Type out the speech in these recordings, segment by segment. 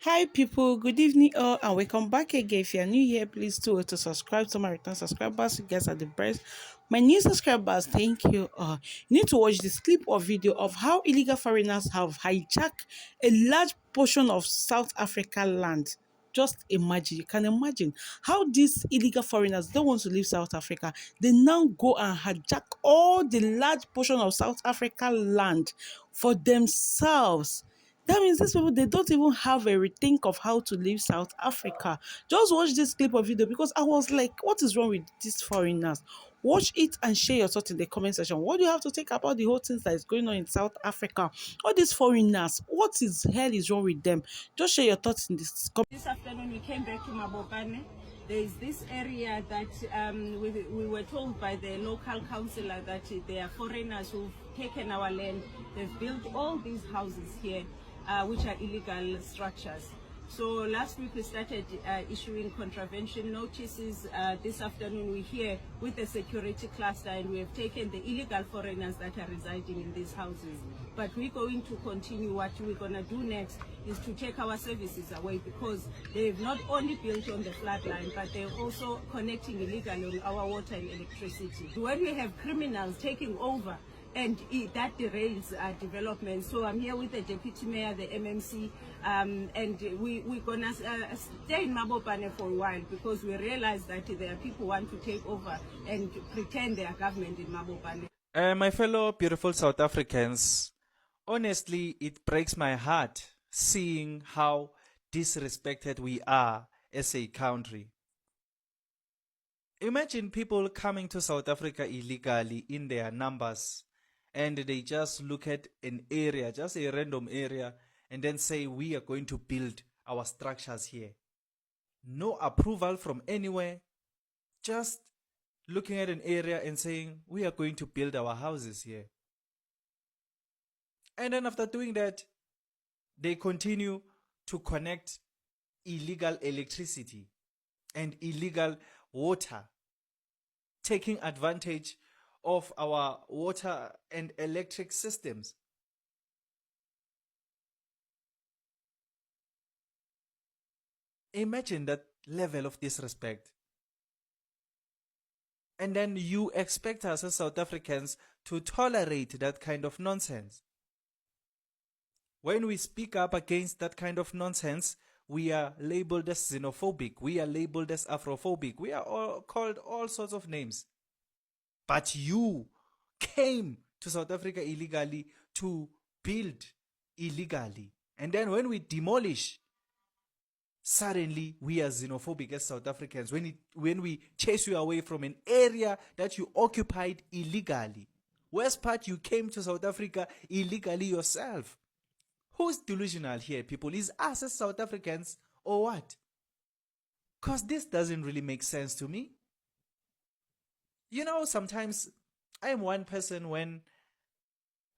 Hi people, good evening all and welcome back again. If you are new here, please do to subscribe to my return subscribers. You guys are the best. My new subscribers, thank you. You need to watch this clip or video of how illegal foreigners have hijacked a large portion of South Africa land. Just imagine, you can imagine how these illegal foreigners don't want to leave South Africa. They now go and hijack all the large portion of South Africa land for themselves. That means these people they don't even have a rethink of how to leave South Africa. Just watch this clip of video because I was like, what is wrong with these foreigners? Watch it and share your thoughts in the comment section. What do you have to think about the whole things that is going on in South Africa? All these foreigners, what is hell is wrong with them? Just share your thoughts in this comment. This afternoon we came back to Mabopane. There is this area that we were told by the local councillor that there are foreigners who've taken our land. They've built all these houses here, which are illegal structures. So last week we started issuing contravention notices. This afternoon we're here with the security cluster and we have taken the illegal foreigners that are residing in these houses. But we're going to continue. What we're going to do next is to take our services away because they've not only built on the flood line, but they're also connecting illegally on our water and electricity. When we have criminals taking over, and that derails development. So I'm here with the deputy mayor, the MMC, and we're gonna stay in Mabopane for a while because we realize that there are people who want to take over and pretend they are government in Mabopane. My fellow beautiful South Africans, honestly, it breaks my heart seeing how disrespected we are as a country. Imagine people coming to South Africa illegally in their numbers and they just look at an area, just a random area, and then say we are going to build our structures here. No approval from anywhere, just looking at an area and saying we are going to build our houses here. And then after doing that, they continue to connect illegal electricity and illegal water, taking advantage of our water and electric systems. Imagine that level of disrespect. And then you expect us as South Africans to tolerate that kind of nonsense. When we speak up against that kind of nonsense, we are labeled as xenophobic, we are labeled as Afrophobic, we are all called all sorts of names. But you came to South Africa illegally to build illegally. And then when we demolish, suddenly we are xenophobic as South Africans when we chase you away from an area that you occupied illegally. Worst part, you came to South Africa illegally yourself. Who's delusional here, people? Is us as South Africans or what? Because this doesn't really make sense to me. You know, sometimes I am one person when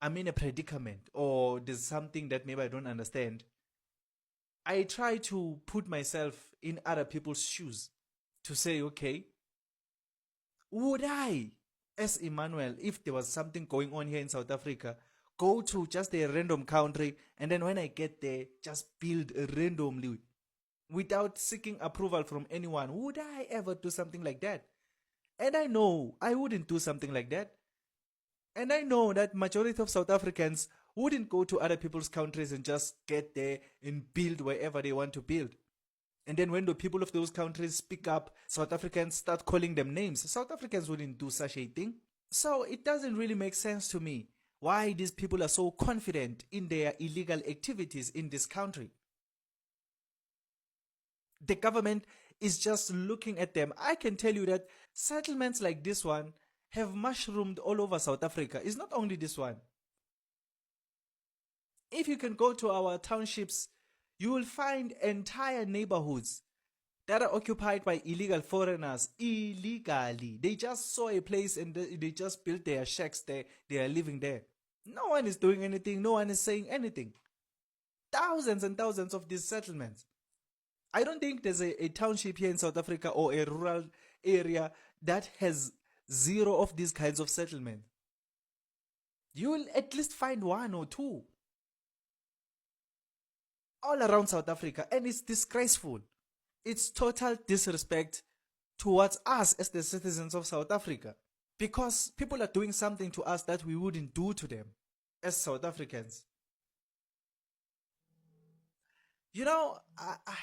I'm in a predicament or there's something that maybe I don't understand. I try to put myself in other people's shoes to say, okay, would I, as Emmanuel, if there was something going on here in South Africa, go to just a random country and then when I get there, just build randomly without seeking approval from anyone? Would I ever do something like that? And I know I wouldn't do something like that. And I know that majority of South Africans wouldn't go to other people's countries and just get there and build wherever they want to build. And then when the people of those countries speak up, South Africans start calling them names. South Africans wouldn't do such a thing. So it doesn't really make sense to me why these people are so confident in their illegal activities in this country. The government is just looking at them. I can tell you that settlements like this one have mushroomed all over South Africa. It's not only this one. If you can go to our townships, you will find entire neighborhoods that are occupied by illegal foreigners illegally. They just saw a place and they just built their shacks there. They are living there. No one is doing anything. No one is saying anything. Thousands and thousands of these settlements. I don't think there's a township here in South Africa or a rural area that has zero of these kinds of settlements. You will at least find one or two. all around South Africa, and it's disgraceful. It's total disrespect towards us as the citizens of South Africa, because people are doing something to us that we wouldn't do to them as South Africans. You know,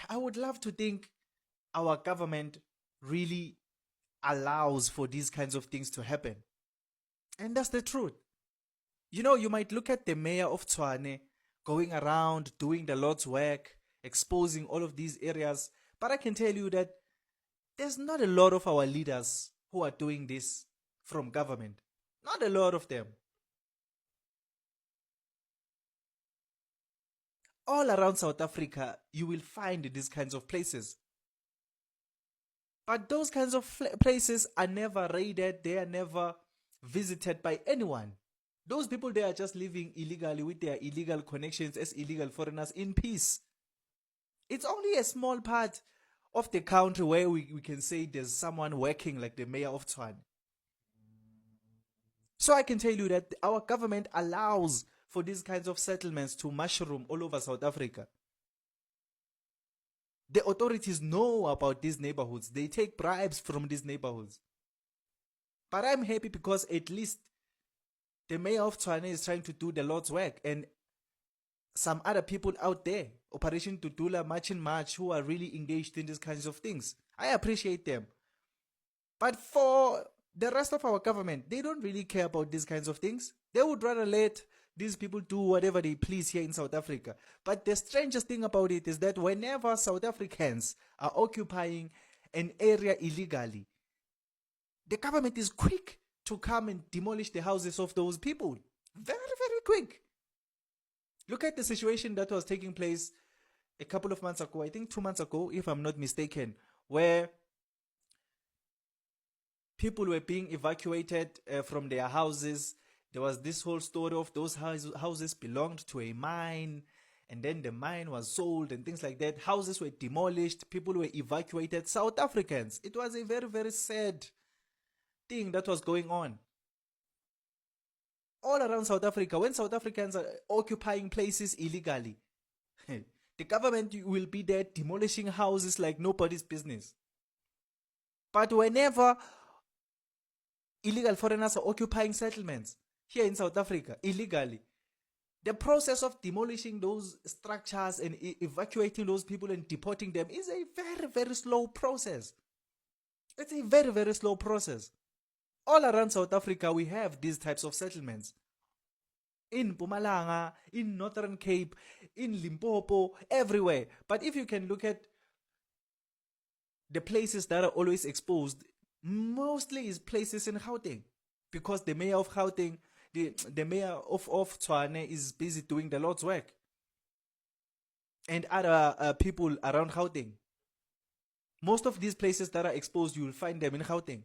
I would love to think our government really allows for these kinds of things to happen. And that's the truth. You know, you might look at the mayor of Tshwane going around doing the Lord's work, exposing all of these areas, but I can tell you that there's not a lot of our leaders who are doing this from government. Not a lot of them. All around South Africa, you will find these kinds of places. But those kinds of places are never raided, they are never visited by anyone. Those people, they are just living illegally with their illegal connections as illegal foreigners in peace. It's only a small part of the country where we can say there's someone working like the mayor of Tshwane. So I can tell you that our government allows for these kinds of settlements to mushroom all over South Africa. The authorities know about these neighborhoods. They take bribes from these neighborhoods. But I'm happy because at least the mayor of Tshwane is trying to do the Lord's work, and some other people out there, Operation Tutula, March in March, who are really engaged in these kinds of things. I appreciate them. But for the rest of our government, they don't really care about these kinds of things. They would rather let these people do whatever they please here in South Africa. But the strangest thing about it is that whenever South Africans are occupying an area illegally, the government is quick to come and demolish the houses of those people. Very, very quick. Look at the situation that was taking place a couple of months ago, I think 2 months ago, if I'm not mistaken, where people were being evacuated from their houses. There was this whole story of those houses belonged to a mine, and then the mine was sold and things like that. Houses were demolished, people were evacuated, South Africans. It was a very, very sad thing that was going on. All around South Africa, when South Africans are occupying places illegally, the government will be there demolishing houses like nobody's business. But whenever illegal foreigners are occupying settlements here in South Africa illegally, the process of demolishing those structures and evacuating those people and deporting them is a very, very slow process. It's a very, very slow process. All around South Africa, we have these types of settlements. In Mpumalanga, in Northern Cape, in Limpopo, everywhere. But if you can look at the places that are always exposed, mostly is places in Gauteng, because the mayor of Gauteng, the mayor of Tshwane is busy doing the Lord's work, and other people around Gauteng. Most of these places that are exposed, you will find them in Gauteng.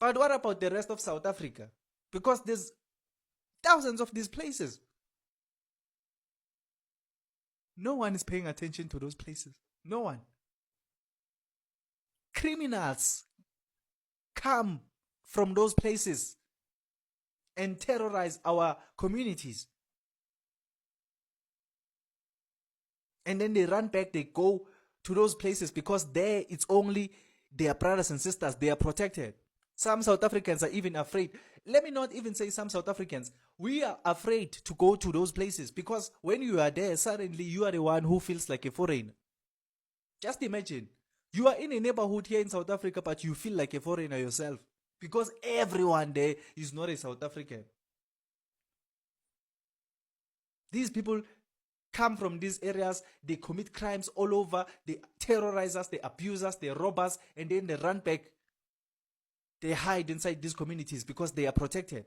But what about the rest of South Africa? Because there's thousands of these places. No one is paying attention to those places. No one. Criminals come from those places and terrorize our communities. And then they run back, they go to those places because there it's only their brothers and sisters, they are protected. Some South Africans are even afraid. Let me not even say some South Africans. We are afraid to go to those places because when you are there, suddenly you are the one who feels like a foreigner. Just imagine, you are in a neighborhood here in South Africa, but you feel like a foreigner yourself because everyone there is not a South African. These people come from these areas, they commit crimes all over, they terrorize us, they abuse us, they rob us, and then they run back. They hide inside these communities because they are protected.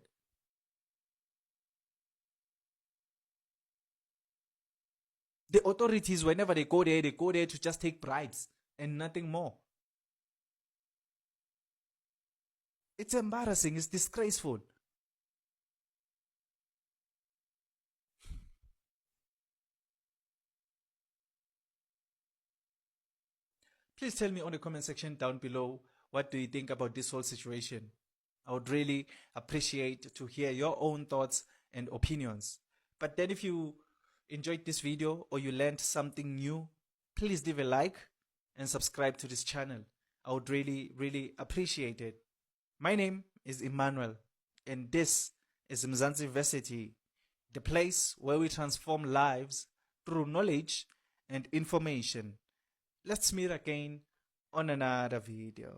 The authorities, whenever they go there to just take bribes and nothing more. It's embarrassing, it's disgraceful. Please tell me on the comment section down below, what do you think about this whole situation? I would really appreciate to hear your own thoughts and opinions. But then if you enjoyed this video or you learned something new, please leave a like and subscribe to this channel. I would really, really appreciate it. My name is Emmanuel, and this is Mzansi University, the place where we transform lives through knowledge and information. Let's meet again on another video.